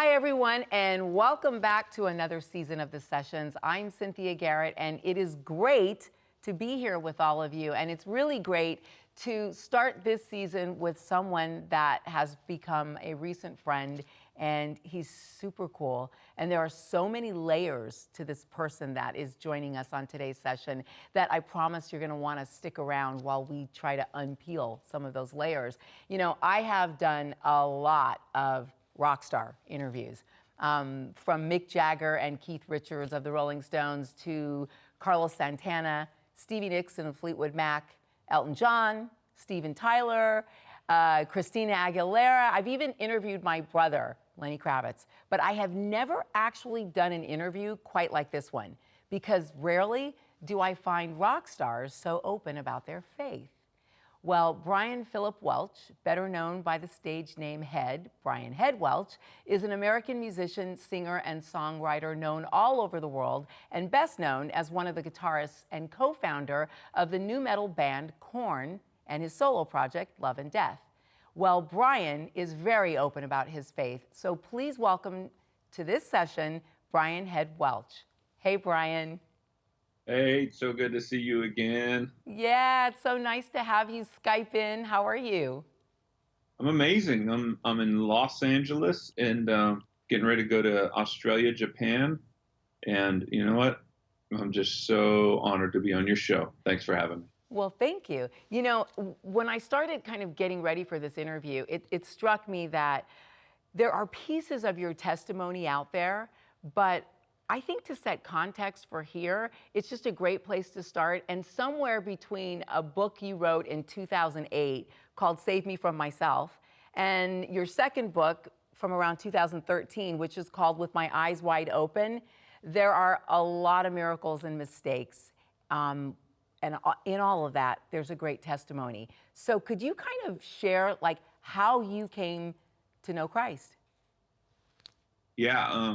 Hi, everyone, and welcome back to another season of The Sessions. I'm Cynthia Garrett, and it is great to be here with all of you. And it's really great to start this season with someone that has become a recent friend, and he's super cool. And there are so many layers to this person that is joining us on today's session that I promise you're going to want to stick around while we try to unpeel some of those layers. You know, I have done a lot of rock star interviews, from Mick Jagger and Keith Richards of the Rolling Stones to Carlos Santana, Stevie Nicks and Fleetwood Mac, Elton John, Steven Tyler, Christina Aguilera. I've even interviewed my brother, Lenny Kravitz, but I have never actually done an interview quite like this one, because rarely do I find rock stars so open about their faith. Well, Brian Philip Welch, better known by the stage name Head, Brian Head Welch, is an American musician, singer, and songwriter known all over the world, and best known as one of the guitarists and co-founder of the nu metal band KORN and his solo project, Love and Death. Well, Brian is very open about his faith, so please welcome to this session, Brian Head Welch. Hey, Brian. Hey, it's so good to see you again. Yeah, it's so nice to have you Skype in. How are you? I'm amazing. I'm in Los Angeles and getting ready to go to Australia, Japan. And you know what? I'm just so honored to be on your show. Thanks for having me. Well, thank you. You know, when I started kind of getting ready for this interview, it struck me that there are pieces of your testimony out there, but I think to set context for here, it's just a great place to start. And somewhere between a book you wrote in 2008 called Save Me From Myself and your second book from around 2013, which is called With My Eyes Wide Open, there are a lot of miracles and mistakes. And in all of that, there's a great testimony. So could you kind of share like how you came to know Christ? Yeah,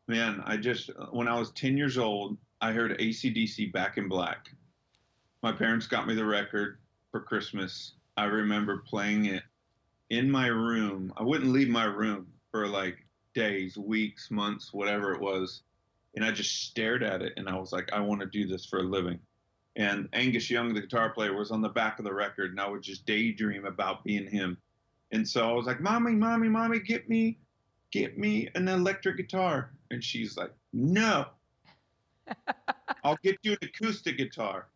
man, when I was 10 years old, I heard AC/DC Back in Black. My parents got me the record for Christmas. I remember playing it in my room. I wouldn't leave my room for like days, weeks, months, whatever it was. And I just stared at it and I was like, I want to do this for a living. And Angus Young, the guitar player, was on the back of the record, and I would just daydream about being him. And so I was like, Mommy, Mommy, Mommy, get me an electric guitar. And she's like, no, I'll get you an acoustic guitar.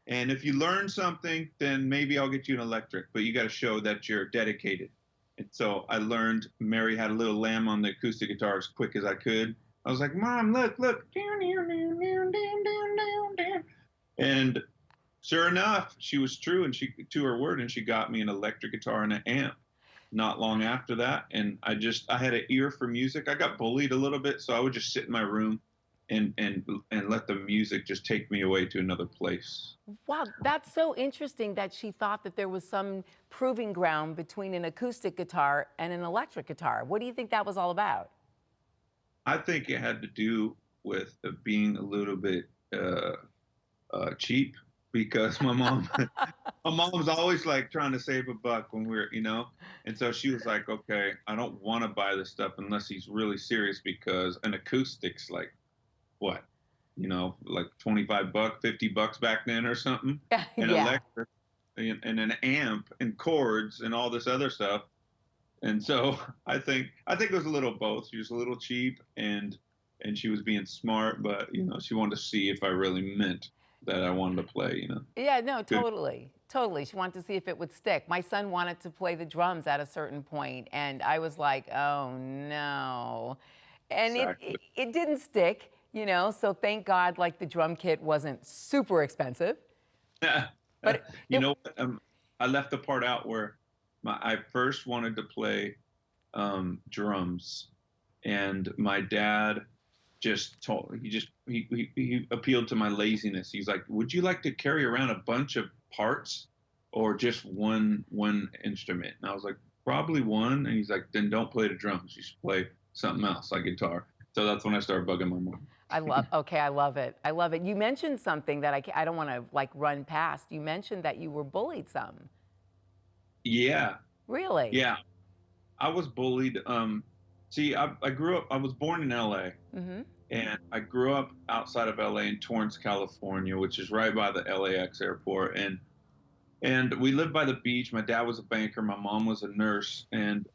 And if you learn something, then maybe I'll get you an electric, but you got to show that you're dedicated. And so I learned Mary Had a Little Lamb on the acoustic guitar as quick as I could. I was like, Mom, look. And sure enough, she was true, and she to her word, and she got me an electric guitar and an amp not long after that. And I had an ear for music. I got bullied a little bit, so I would just sit in my room and let the music just take me away to another place. Wow, that's so interesting that she thought that there was some proving ground between an acoustic guitar and an electric guitar. What do you think that was all about? I think it had to do with being a little bit cheap, because my mom's always like trying to save a buck when and so she was like, okay, I don't want to buy this stuff unless he's really serious, because an acoustic's like what, like 25 bucks, 50 bucks back then or something. And Yeah. electric and an amp and chords and all this other stuff. And so I think it was a little both. She was a little cheap and she was being smart, but she wanted to see if I really meant that I wanted to play, Yeah, no, totally. Totally. She wanted to see if it would stick. My son wanted to play the drums at a certain point, and I was like, oh, no. And Exactly. it didn't stick, so thank God, like, the drum kit wasn't super expensive. But You know what? I left the part out where I first wanted to play drums, and my dad he appealed to my laziness. He's like, would you like to carry around a bunch of parts or just one instrument? And I was like, probably one. And he's like, then don't play the drums. You should play something else, like guitar. So that's when I started bugging my mom. okay, I love it. I love it. You mentioned something that I don't want to like run past. You mentioned that you were bullied some. Yeah. Really? Yeah. I was bullied. See, I grew up. I was born in L.A. Mm-hmm. and I grew up outside of LA in Torrance, California, which is right by the LAX airport. And we lived by the beach. My dad was a banker, my mom was a nurse, and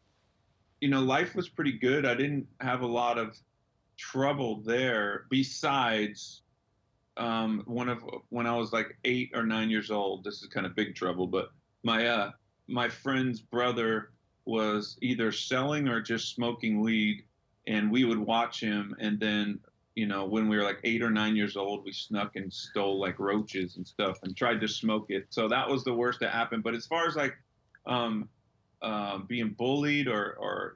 life was pretty good. I didn't have a lot of trouble there besides one of when I was like 8 or 9 years old. This is kind of big trouble, but my my friend's brother was either selling or just smoking weed, and we would watch him. And then when we were like 8 or 9 years old, we snuck and stole like roaches and stuff and tried to smoke it. So that was the worst that happened. But as far as like um, being bullied or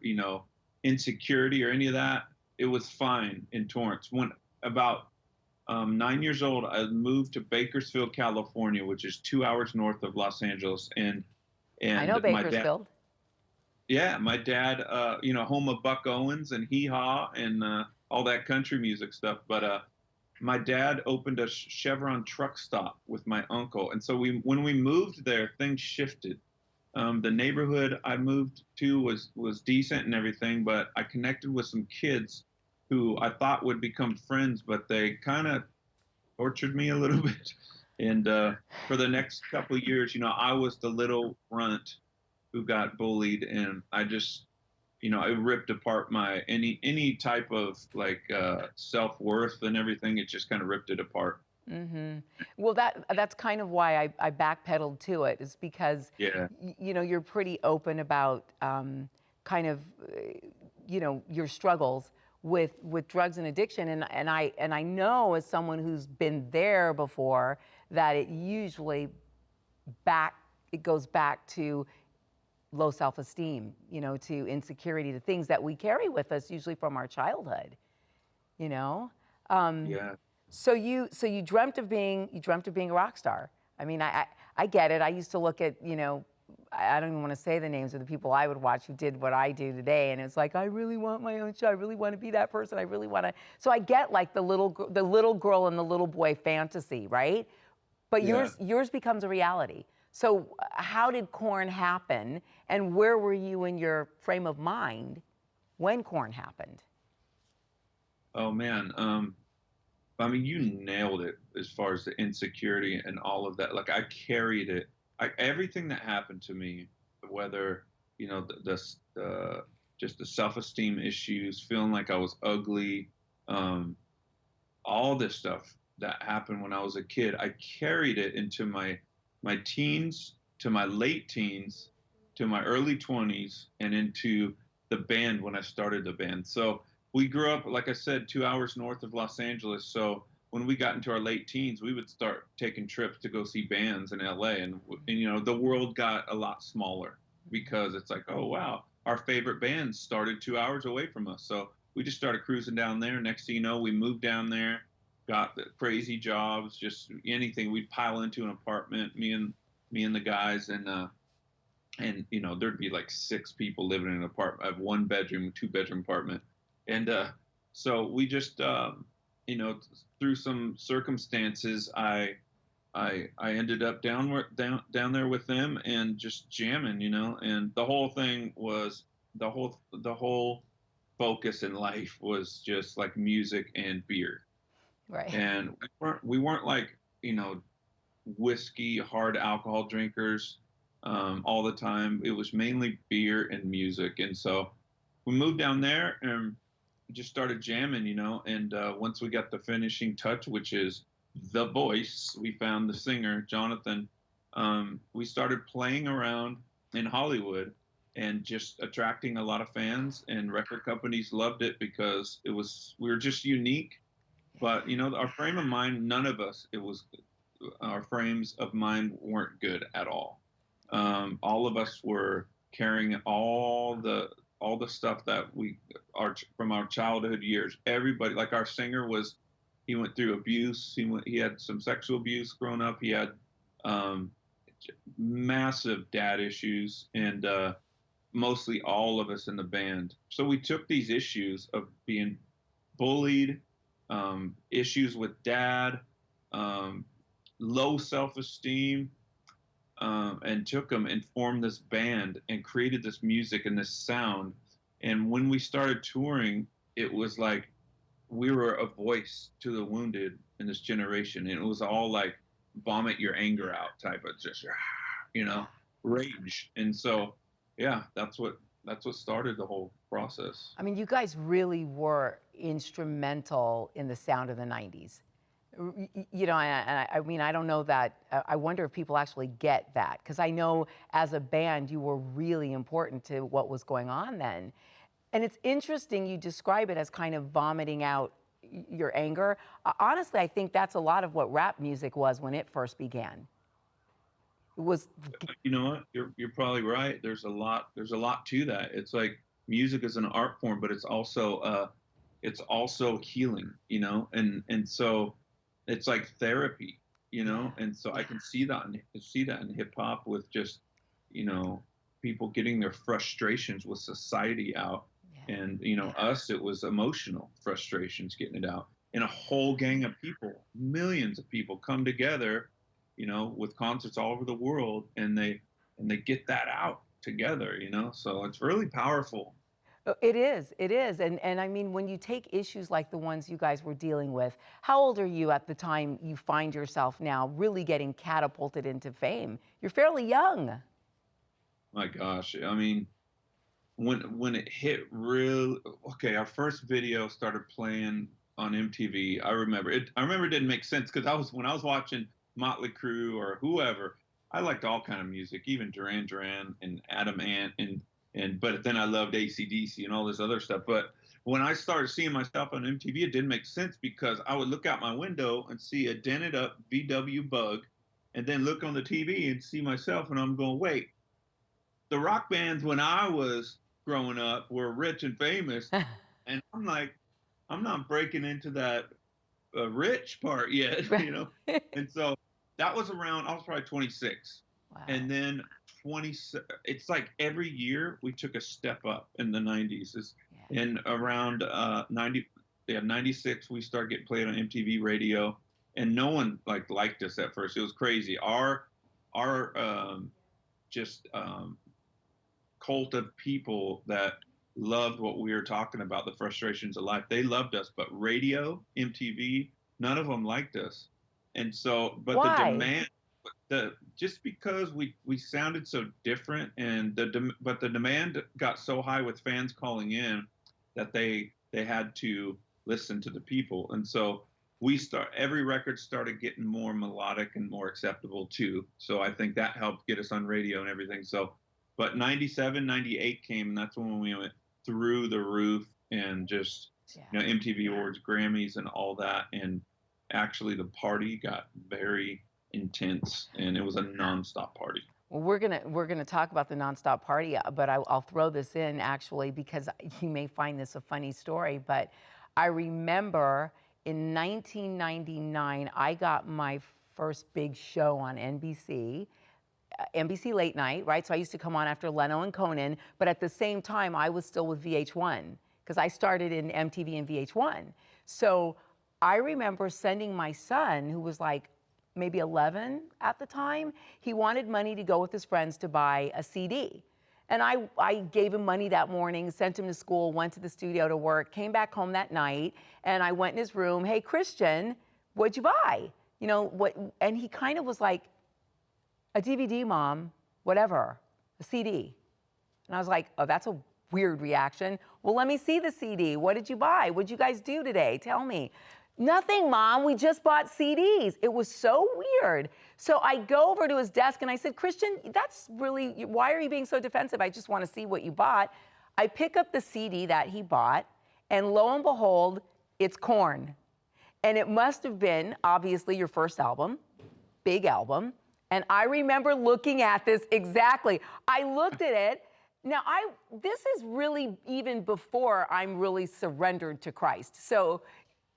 insecurity or any of that, it was fine in Torrance. When about 9 years old, I moved to Bakersfield, California, which is 2 hours north of Los Angeles, and I know my dad, Bakersfield. yeah, my dad, home of Buck Owens and Hee Haw and all that country music stuff. But my dad opened a Chevron truck stop with my uncle, and so when we moved there, things shifted. The neighborhood I moved to was decent and everything, but I connected with some kids who I thought would become friends, but they kind of tortured me a little bit. And for the next couple of years, I was the little runt who got bullied, and I just, it ripped apart my any type of like self worth and everything. It just kind of ripped it apart. Mm-hmm. Well, that's kind of why I backpedaled to it, is because Yeah, you're pretty open about kind of your struggles with drugs and addiction, and I know, as someone who's been there before, that back it goes back to low self-esteem, to insecurity, to things that we carry with us usually from our childhood, you know. Um, yeah. so you dreamt of being a rock star. I mean, I get it. I used to look at, I don't even want to say the names of the people I would watch who did what I do today, and it's like, I really want my own show. I really want to be that person. I really want to. So I get like the little girl and the little boy fantasy, right? But Yeah. yours becomes a reality. So how did KORN happen, and where were you in your frame of mind when KORN happened? Oh man. I mean, you nailed it as far as the insecurity and all of that. Like I carried it. Everything that happened to me, whether the just the self-esteem issues, feeling like I was ugly, um, all this stuff that happened when I was a kid, I carried it into my teens, to my late teens, to my early 20s, and into the band when I started the band. So we grew up, like I said, 2 hours north of Los Angeles. So when we got into our late teens, we would start taking trips to go see bands in LA, and the world got a lot smaller because it's like, oh wow, our favorite bands started 2 hours away from us. So we just started cruising down there. Next thing you know, we moved down there, got the crazy jobs, just anything. We'd pile into an apartment, me and the guys, and there'd be like 6 people living in an apartment. I have 1 bedroom, 2 bedroom apartment, and so we just you know through some circumstances, I ended up down there with them and just jamming, and the whole thing was the whole focus in life was just like music and beer. Right. And we weren't like, you know, whiskey, hard alcohol drinkers all the time. It was mainly beer and music. And so we moved down there and just started jamming, and once we got the finishing touch, which is the voice, we found the singer, Jonathan. We started playing around in Hollywood and just attracting a lot of fans, and record companies loved it because we were just unique. But our frame of mind, none of us, it was our frames of mind weren't good at all. All of us were carrying all the stuff that we are from our childhood years. Everybody, like our singer, he went through abuse. He had some sexual abuse growing up. He had um, massive dad issues, and mostly all of us in the band. So we took these issues of being bullied, issues with dad, um, low self-esteem, and took them and formed this band and created this music and this sound And when we started touring, it was like we were a voice to the wounded in this generation. And it was all like vomit your anger out type of just, you know, rage. And so, yeah, that's what started the whole process. I mean, you guys really were instrumental in the sound of the 90s. You know, I mean, I don't know that, I wonder if people actually get that, because I know as a band, you were really important to what was going on then. And it's interesting you describe it as kind of vomiting out your anger. Honestly, I think that's a lot of what rap music was when it first began. It was, You know what? You're probably right. There's a lot to that. It's like music is an art form, but it's also healing, you know? And so it's like therapy, you know? And so I can see that in hip hop with just, you know, people getting their frustrations with society out. And, you know, us, it was emotional frustrations getting it out. And a whole gang of people, millions of people come together, you know, with concerts all over the world, and they get that out together, you know? So it's really powerful. it is. And I mean, when you take issues like the ones you guys were dealing with, how old are you at the time you find yourself now really getting catapulted into fame? You're fairly young. My gosh. I mean, when it hit real, okay, our first video started playing on MTV. I remember it didn't make sense because when I was watching Motley Crue or whoever, I liked all kind of music, even Duran Duran and Adam Ant, and but then I loved AC/DC and all this other stuff. But when I started seeing myself on MTV, it didn't make sense because I would look out my window and see a dented up VW Bug, and then look on the TV and see myself, and I'm going, wait, the rock bands when I was growing up were rich and famous, and I'm like, I'm not breaking into that rich part yet, you know. And so that was around, I was probably 26, Wow. and then 20. It's like every year we took a step up in the 90s. And around 96 we started getting played on MTV radio, and no one liked us at first. It was crazy. Our just cult of people that loved what we were talking about, the frustrations of life. They loved us, but radio, MTV, none of them liked us. And so, but Why? the demand, just because we sounded so different, and but the demand got so high with fans calling in that they had to listen to the people. And so every record started getting more melodic and more acceptable too. So I think that helped get us on radio and everything. So, but 97, 98 came, and that's when we went through the roof, and just, you know, MTV Awards, Grammys, and all that. And actually the party got very intense, and it was a nonstop party. Well, we're gonna talk about the nonstop party, but I'll throw this in actually because you may find this a funny story. But I remember in 1999, I got my first big show on NBC. NBC Late Night, right? So I used to come on after Leno and Conan, but at the same time, I was still with VH1 because I started in MTV and VH1. So I remember sending my son, who was like maybe 11 at the time, he wanted money to go with his friends to buy a CD. And I gave him money that morning, sent him to school, went to the studio to work, came back home that night, and I went in his room, hey, Christian, what'd you buy? You know, what? And he kind of was like, a DVD, Mom, whatever, a CD. And I was like, oh, that's a weird reaction. Well, let me see the CD. What did you buy? What'd you guys do today? Tell me. Nothing, Mom, we just bought CDs. It was so weird. So I go over to his desk and I said, Christian, that's really, why are you being so defensive? I just want to see what you bought. I pick up the CD that he bought, and lo and behold, it's KORN. And it must have been, obviously, your first album, big album. And I remember looking at this exactly. I looked at it. Now, this is really even before I'm really surrendered to Christ. So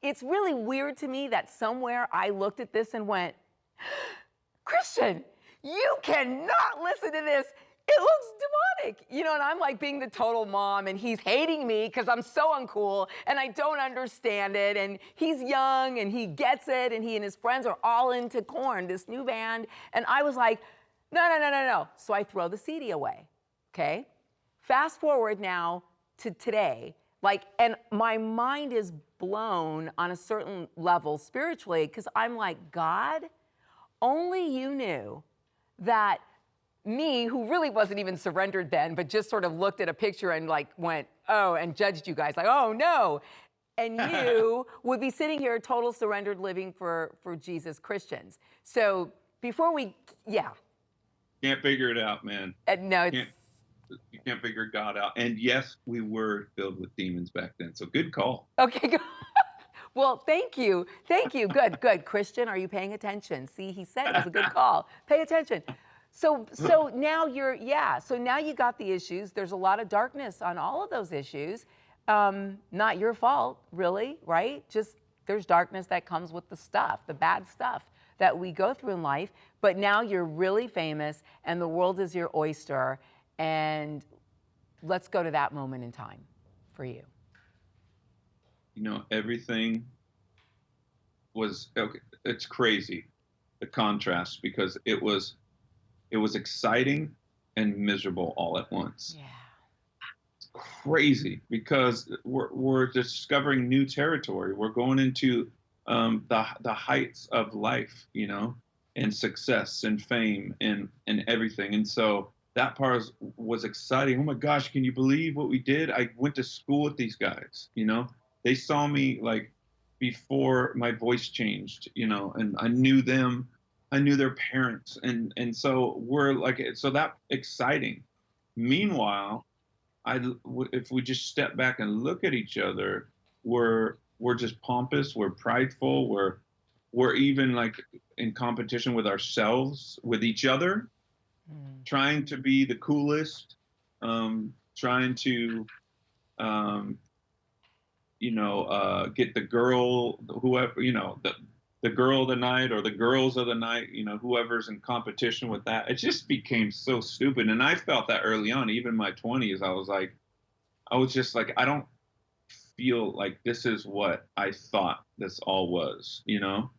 it's really weird to me that somewhere I looked at this and went, Christian, you cannot listen to this. It looks demonic, you know, and I'm like being the total mom, and he's hating me because I'm so uncool and I don't understand it. And he's young and he gets it, and he and his friends are all into KORN, this new band. And I was like, no. So I throw the CD away, okay? Fast forward now to today, like, and my mind is blown on a certain level spiritually, because I'm like, God, only you knew that me, who really wasn't even surrendered then, but just sort of looked at a picture and like went, oh, and judged you guys like, oh no. And you would be sitting here total surrendered living for Jesus Christians. So before we, yeah. Can't figure it out, man. No, it's, You can't figure God out. And yes, we were filled with demons back then. So good call. okay, good. Well, thank you. Thank you. Good, good. Christian, are you paying attention? See, he said it was a good call. Pay attention. So now so now you got the issues. There's a lot of darkness on all of those issues. Not your fault, really, right? Just there's darkness that comes with the stuff, the bad stuff that we go through in life. But now you're really famous and the world is your oyster. And let's go to that moment in time for you. You know, everything was okay. It's crazy, the contrast, because it was exciting and miserable all at once. Yeah. It's crazy because we're discovering new territory. We're going into the heights of life, you know, and success and fame and everything. And so that part was exciting. Oh my gosh, can you believe what we did? I went to school with these guys, you know. They saw me like before my voice changed, you know, and I knew them. I knew their parents. And so we're like, so that exciting. Meanwhile, if we just step back and look at each other, we're just pompous, we're prideful, we're even like in competition with ourselves, with each other, trying to be the coolest, trying to, get the girl, whoever, you know, the girl of the night or the girls of the night, you know, whoever's in competition with that. It just became so stupid. And I felt that early on, even in my 20s, I was just like, I don't feel like this is what I thought this all was, you know?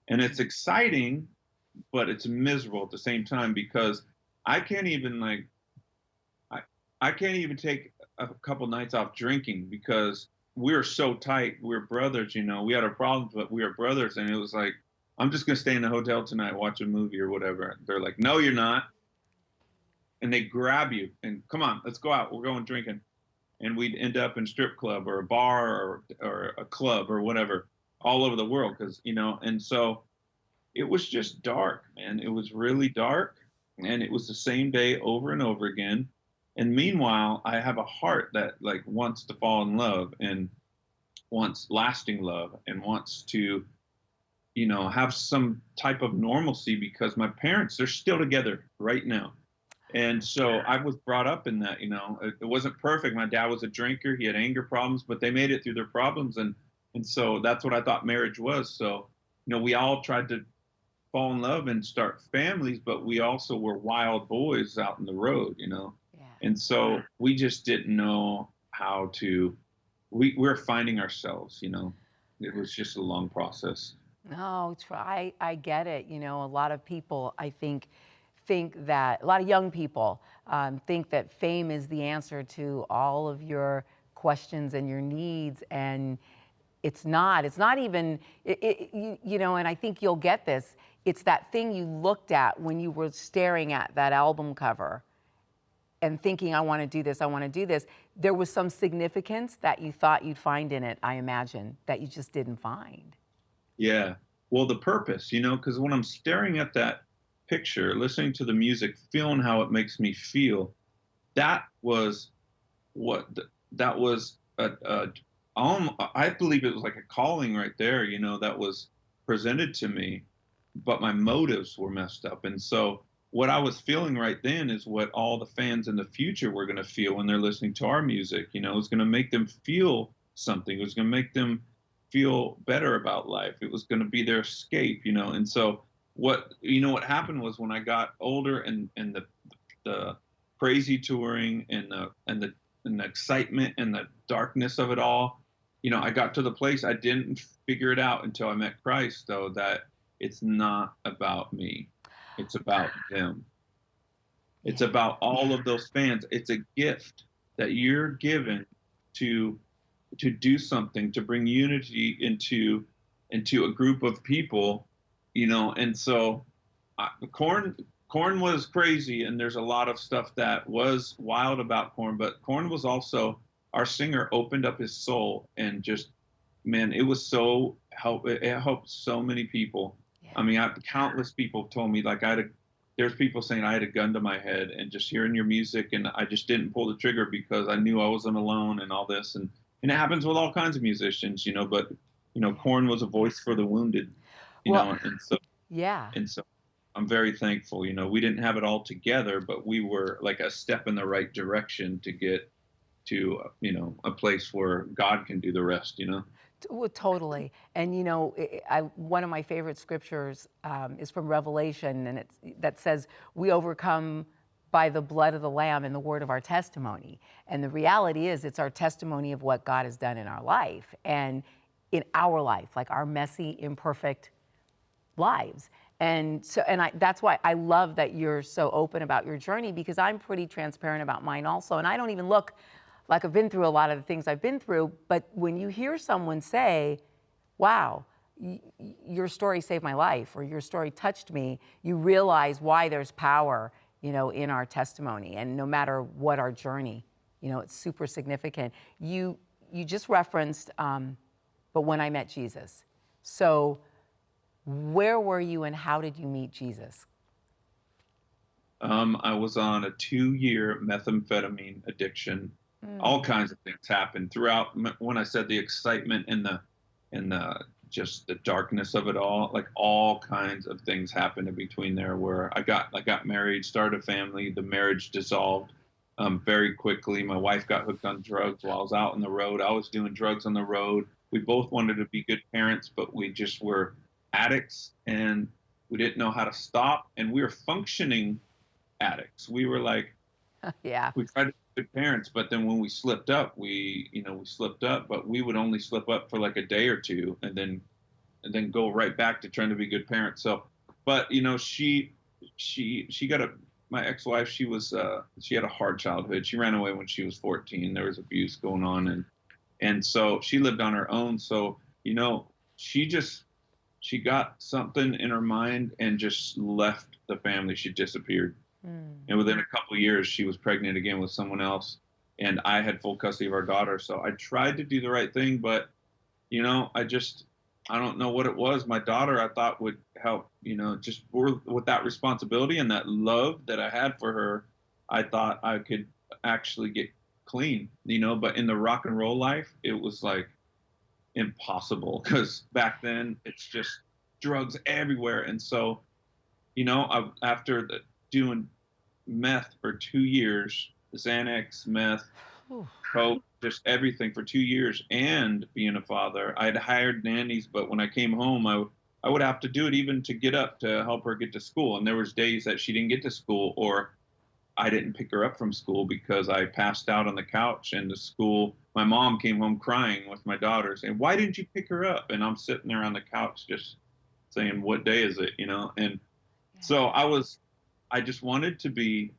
And it's exciting, but it's miserable at the same time, because I can't even like, I can't even take a couple nights off drinking because we were so tight. We were brothers, you know. We had our problems, but we were brothers. And it was like, I'm just going to stay in the hotel tonight, watch a movie or whatever. They're like, no, you're not. And they grab you and come on, let's go out. We're going drinking. And we'd end up in strip club or a bar or a club or whatever all over the world. Cause, you know, and so it was just dark, man. It was really dark. And it was the same day over and over again. And meanwhile, I have a heart that like wants to fall in love and wants lasting love and wants to, you know, have some type of normalcy, because my parents, they're still together right now. And so I was brought up in that, you know, it wasn't perfect. My dad was a drinker. He had anger problems, but they made it through their problems. And so that's what I thought marriage was. So, you know, we all tried to fall in love and start families, but we also were wild boys out in the road, you know. And so we just didn't know how to, we're finding ourselves, you know. It was just a long process. No, I get it. You know, a lot of people, I think that, a lot of young people think that fame is the answer to all of your questions and your needs. And it's not even, you know, and I think you'll get this. It's that thing you looked at when you were staring at that album cover and thinking, I want to do this, I want to do this. There was some significance that you thought you'd find in it, I imagine, that you just didn't find. Yeah. Well, the purpose, you know, because when I'm staring at that picture, listening to the music, feeling how it makes me feel, that was I believe it was like a calling right there, you know, that was presented to me, but my motives were messed up. And so what I was feeling right then is what all the fans in the future were going to feel when they're listening to our music. You know, it was going to make them feel something. It was going to make them feel better about life. It was going to be their escape, you know. And so what happened was, when I got older and the crazy touring and the excitement and the darkness of it all, you know, I got to the place I didn't figure it out until I met Christ, though, that it's not about me. It's about them. It's about all of those fans. It's a gift that you're given to do something, to bring unity into a group of people, and so Corn Corn was crazy, and there's a lot of stuff that was wild about Corn, but Corn was also, our singer opened up his soul, and just, man, it was so it helped so many people. Yeah. I mean, countless people told me, like, there's people saying I had a gun to my head, and just hearing your music, and I just didn't pull the trigger because I knew I wasn't alone and all this, and it happens with all kinds of musicians, but Corn was a voice for the wounded, Well, and so yeah. I'm very thankful. We didn't have it all together, but we were like a step in the right direction to get to, a place where God can do the rest. Well, totally. And one of my favorite scriptures is from Revelation, and that says we overcome by the blood of the Lamb and the word of our testimony. And the reality is, it's our testimony of what God has done in our life and in our life, like our messy, imperfect lives. And so, that's why I love that you're so open about your journey, because I'm pretty transparent about mine also. And I don't even look like I've been through a lot of the things I've been through. But when you hear someone say, wow, your story saved my life, or your story touched me, you realize why there's power, in our testimony. And no matter what our journey, it's super significant. You just referenced, but when I met Jesus. So where were you and how did you meet Jesus? I was on a 2-year methamphetamine addiction. All kinds of things happened throughout. When I said the excitement and the just the darkness of it all, like all kinds of things happened in between there. Where I got married, started a family. The marriage dissolved very quickly. My wife got hooked on drugs while I was out on the road. I was doing drugs on the road. We both wanted to be good parents, but we just were addicts, and we didn't know how to stop. And we were functioning addicts. We were like, yeah, we tried to be good parents, but then when we slipped up, we slipped up, but we would only slip up for like a day or two, and then go right back to trying to be good parents. So, but she got my ex-wife, she had a hard childhood. She ran away when she was 14. There was abuse going on, and so she lived on her own. So, she got something in her mind and just left the family. She disappeared. And within a couple of years, she was pregnant again with someone else. And I had full custody of our daughter. So I tried to do the right thing, but, I don't know what it was. My daughter, I thought, would help, just with that responsibility and that love that I had for her. I thought I could actually get clean, but in the rock and roll life, it was like impossible, because back then it's just drugs everywhere. And so, after doing meth for 2 years, Xanax, meth, coke, just everything for 2 years, and being a father, I had hired nannies, but when I came home, I would have to do it even to get up to help her get to school. And there was days that she didn't get to school, or I didn't pick her up from school because I passed out on the couch. And the school, my mom came home crying with my daughter saying, why didn't you pick her up? And I'm sitting there on the couch just saying, what day is it? And so I just wanted to be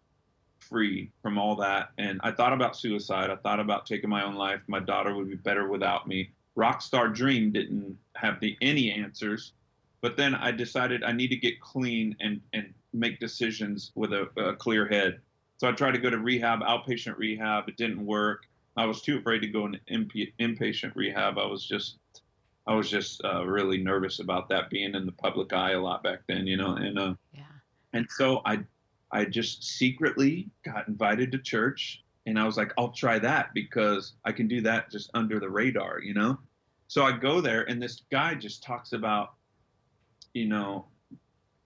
free from all that. And I thought about suicide. I thought about taking my own life. My daughter would be better without me. Rockstar dream didn't have any answers. But then I decided I need to get clean and make decisions with a clear head. So I tried to go to rehab, outpatient rehab. It didn't work. I was too afraid to go into inpatient rehab. I was just really nervous about that, being in the public eye a lot back then, and so I just secretly got invited to church, and I was like, I'll try that because I can do that just under the radar, So I go there, and this guy just talks about,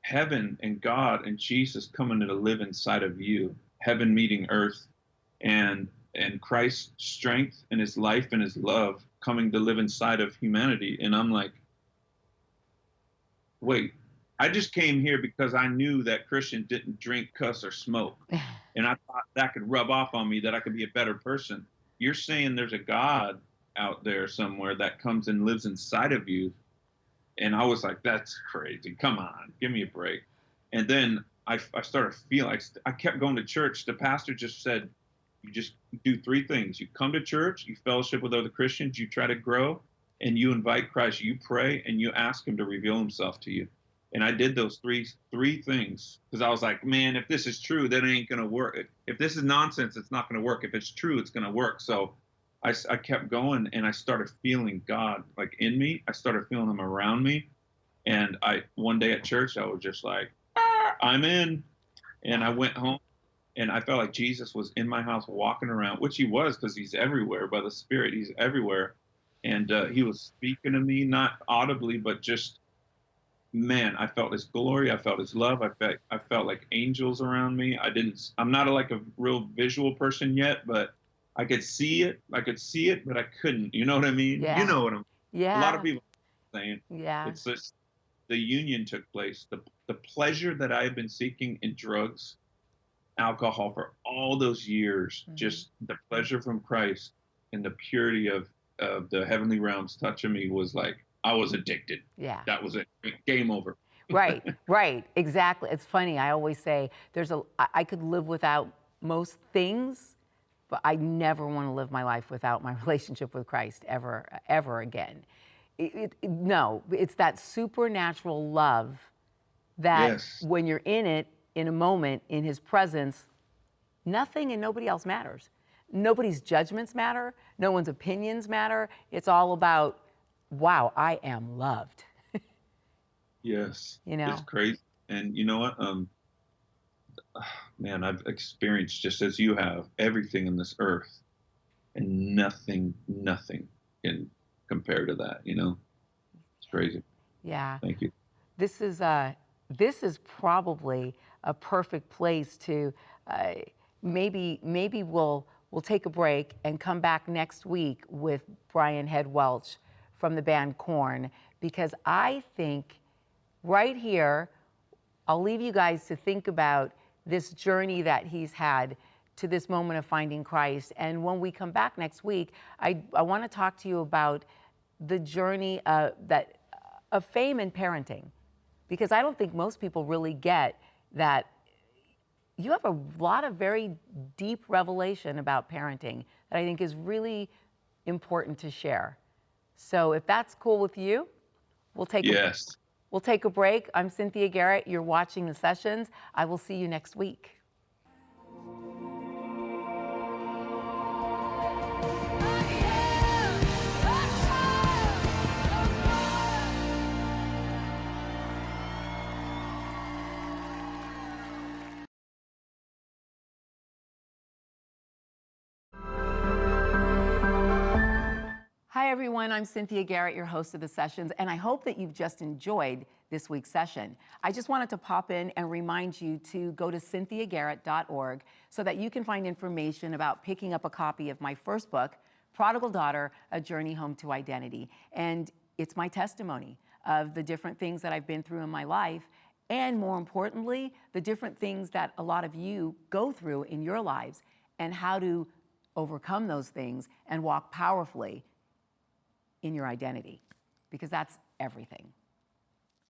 heaven and God and Jesus coming to live inside of you, heaven meeting earth, and Christ's strength and his life and his love coming to live inside of humanity. And I'm like, wait, I just came here because I knew that Christians didn't drink, cuss, or smoke. And I thought that could rub off on me, that I could be a better person. You're saying there's a God out there somewhere that comes and lives inside of you. And I was like, that's crazy. Come on, give me a break. And then I started feeling like I kept going to church. The pastor just said, You just do three things. You come to church, you fellowship with other Christians, you try to grow, and you invite Christ. You pray and you ask him to reveal himself to you. And I did those three things because I was like, man, if this is true, then it ain't gonna work. If this is nonsense, it's not gonna work. If it's true, it's gonna work. So I kept going, and I started feeling God like in me. I started feeling him around me. And one day at church, I was just like, I'm in. And I went home, and I felt like Jesus was in my house walking around, which he was, because he's everywhere by the Spirit. He's everywhere. And he was speaking to me, not audibly, but just, man, I felt his glory. I felt his love. I felt like angels around me. I'm not like a real visual person yet, but I could see it. But I couldn't. You know what I mean? Yeah. You know what I'm Yeah. A lot of people are saying. Yeah. It's just the union took place. The pleasure that I had been seeking in drugs, alcohol for all those years, just the pleasure from Christ and the purity of the heavenly realms touching me was like, I was addicted. Yeah. That was it. Game over. Right, exactly. It's funny. I always say I could live without most things, but I never want to live my life without my relationship with Christ ever again. No, it's that supernatural love that Yes. when you're in it, in a moment, in his presence, nothing and nobody else matters. Nobody's judgments matter. No one's opinions matter. It's all about, wow, I am loved. Yes. You know? It's crazy. And you know what? Man, I've experienced, just as you have, everything in this earth, and nothing can compare to that, you know? It's crazy. Yeah. Thank you. This is probably a perfect place to maybe we'll take a break and come back next week with Brian Head Welch from the band KORN, because I think right here, I'll leave you guys to think about this journey that he's had to this moment of finding Christ. And when we come back next week, I want to talk to you about the journey of fame and parenting, because I don't think most people really get that you have a lot of very deep revelation about parenting that I think is really important to share. So if that's cool with you, we'll take a break. I'm Cynthia Garrett. You're watching The Sessions. I will see you next week. Hi everyone, I'm Cynthia Garrett, your host of The Sessions, and I hope that you've just enjoyed this week's session. I just wanted to pop in and remind you to go to cynthiagarrett.org so that you can find information about picking up a copy of my first book, Prodigal Daughter, A Journey Home to Identity. And it's my testimony of the different things that I've been through in my life, and more importantly, the different things that a lot of you go through in your lives, and how to overcome those things and walk powerfully in your identity, because that's everything.